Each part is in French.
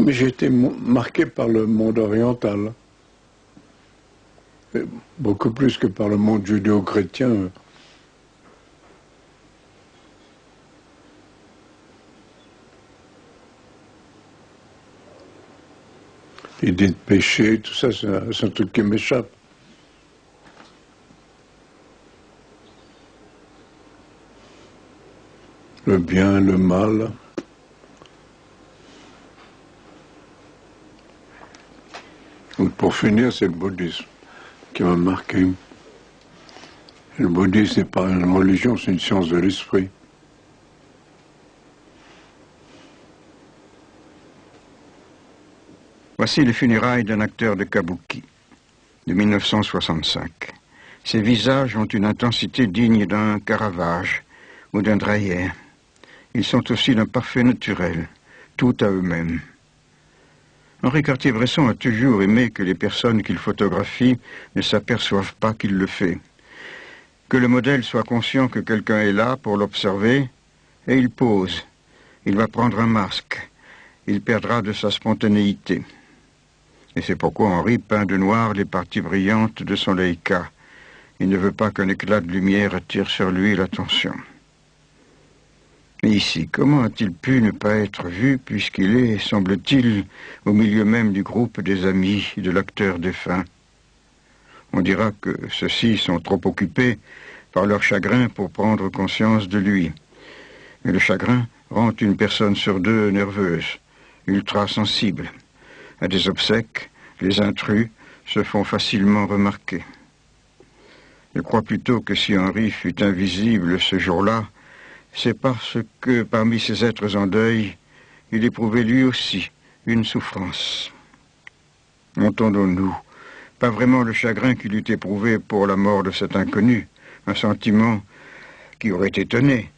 Mais j'ai été marqué par le monde oriental. Et beaucoup plus que par le monde judéo-chrétien. L'idée de péché, tout ça, c'est un truc qui m'échappe. Le bien, le mal. Donc pour finir, c'est le bouddhisme qui m'a marqué. Le bouddhisme n'est pas une religion, c'est une science de l'esprit. Voici les funérailles d'un acteur de kabuki, de 1965. Ses visages ont une intensité digne d'un Caravage ou d'un Dreyer. Ils sont aussi d'un parfait naturel, tout à eux-mêmes. Henri Cartier-Bresson a toujours aimé que les personnes qu'il photographie ne s'aperçoivent pas qu'il le fait. Que le modèle soit conscient que quelqu'un est là pour l'observer, et il pose. Il va prendre un masque. Il perdra de sa spontanéité. Et c'est pourquoi Henri peint de noir les parties brillantes de son Leica. Il ne veut pas qu'un éclat de lumière attire sur lui l'attention. Mais ici, comment a-t-il pu ne pas être vu, puisqu'il est, semble-t-il, au milieu même du groupe des amis de l'acteur défunt? On dira que ceux-ci sont trop occupés par leur chagrin pour prendre conscience de lui. Mais le chagrin rend une personne sur deux nerveuse, ultra sensible. À des obsèques, les intrus se font facilement remarquer. Je crois plutôt que si Henri fut invisible ce jour-là, c'est parce que parmi ces êtres en deuil, il éprouvait lui aussi une souffrance. Entendons-nous, pas vraiment le chagrin qu'il eût éprouvé pour la mort de cet inconnu, un sentiment qui aurait étonné,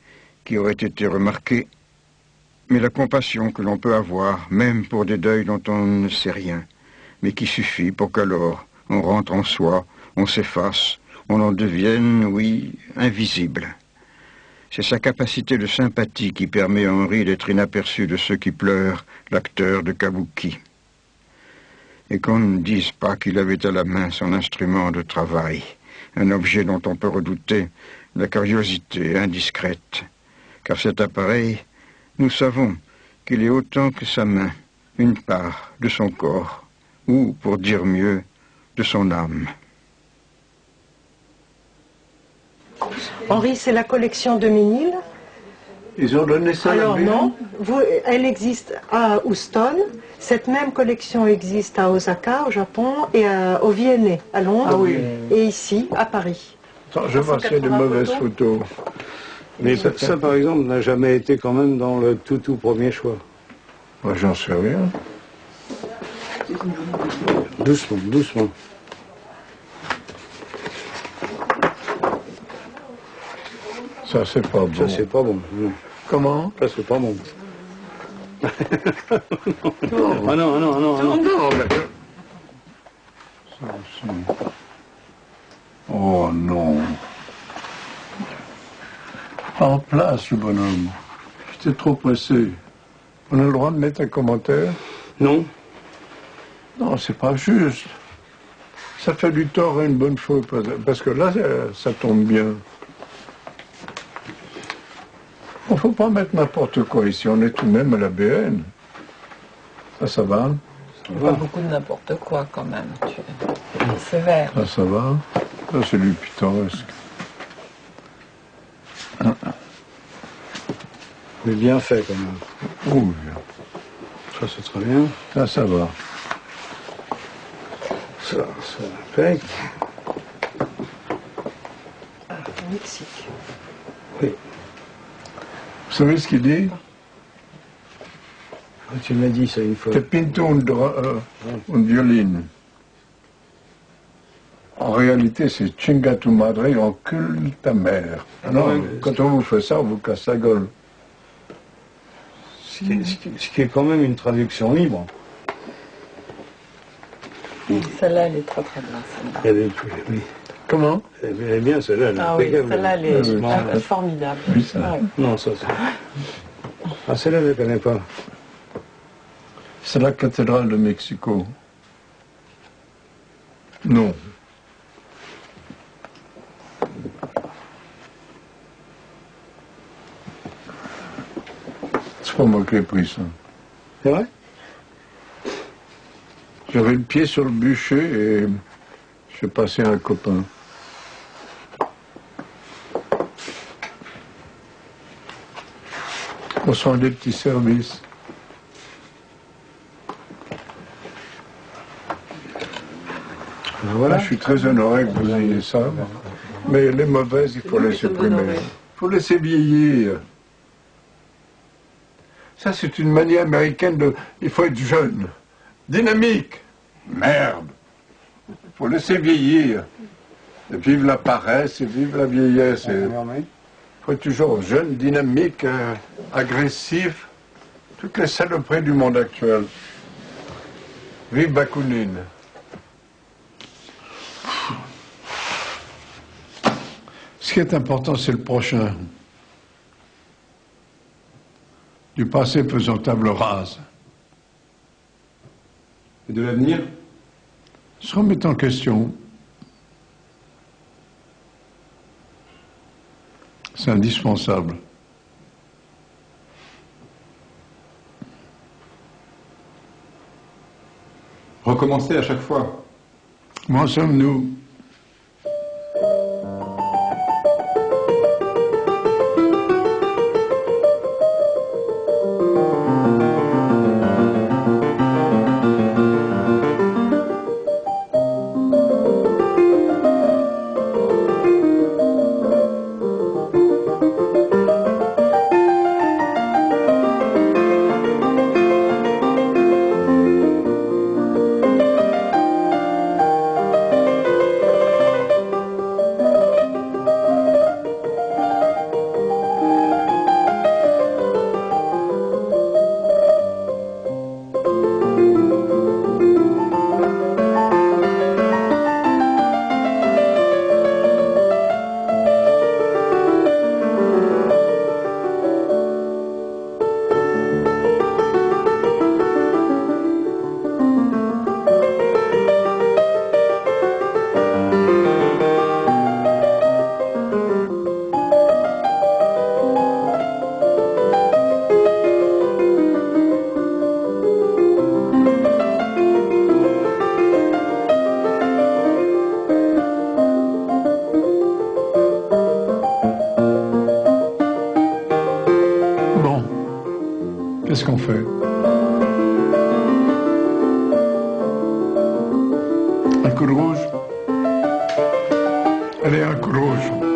qui aurait été remarqué, mais la compassion que l'on peut avoir, même pour des deuils dont on ne sait rien, mais qui suffit pour qu'alors on rentre en soi, on s'efface, on en devienne, oui, invisible. C'est sa capacité de sympathie qui permet à Henri d'être inaperçu de ceux qui pleurent, l'acteur de kabuki. Et qu'on ne dise pas qu'il avait à la main son instrument de travail, un objet dont on peut redouter la curiosité indiscrète, car cet appareil, nous savons qu'il est autant que sa main, une part de son corps, ou, pour dire mieux, de son âme. Henri, c'est la collection de Ménil. Ils ont donné ça à la Alors BN? non, elle existe à Houston. Cette même collection existe à Osaka, au Japon, et au Viennet, à Londres, Ah oui. et ici, à Paris. Attends, je vois, c'est de mauvaises photos. Mais ça, par exemple, n'a jamais été quand même dans le tout premier choix. Moi, j'en sais rien. Doucement, doucement. Ça, c'est pas bon. Ça, c'est pas bon. Non. Comment? Ça, c'est pas bon. Non. Ah non, non, non, non. Non, mais... Ça aussi. Oh non. Pas en place, le bonhomme. J'étais trop pressé. On a le droit de mettre un commentaire? Non. Non, c'est pas juste. Ça fait du tort à une bonne chose, parce que là, ça tombe bien. Il ne faut pas mettre n'importe quoi ici, on est tout de même à la BN. Ça va? Pas beaucoup de n'importe quoi quand même, tu es sévère. Ça va? Ça, c'est du pittoresque. Mais bien fait quand même. Oh, Ça, c'est très bien. ça va. Ça, c'est impec. Au Mexique. Oui. Vous savez ce qu'il dit? Tu m'as dit ça une fois. Te pinto une violine. En réalité, c'est chinga tu madre, encule ta mère. Non, ouais, quand on vous fait ça, on vous casse la gueule. Ce qui est quand même une traduction libre. Celle-là, elle est très très bien. Elle est, oui. Comment? Elle est bien celle-là. Ah oui, impeccable. celle-là, elle est Ouais. formidable. Oui, ça. Ouais. Non, ça c'est... Ah, celle-là, je ne connais pas. C'est la cathédrale de Mexico. Non. C'est pas moi qui ai pris ça. C'est vrai? J'avais le pied sur le bûcher et j'ai passé à un copain. On se rend des petits services. Voilà. Je suis très honoré que vous ayez ça. Mais les mauvaises, il faut les supprimer. Il faut laisser vieillir. Ça, c'est une manie américaine de... Il faut être jeune, dynamique. Merde. Il faut laisser vieillir. Et vive la paresse et vive la vieillesse. Il faut être toujours jeune, dynamique, agressif. Toutes les saloperies du monde actuel. Vive Bakounine. Ce qui est important, c'est le prochain. Du passé faisant table rase. Et de l'avenir? Se remettre en question. C'est indispensable. Recommencer à chaque fois. Moi, sommes-nous. Qu'est-ce qu'on fait? Un coup de rouge? Allez, un coup de rouge.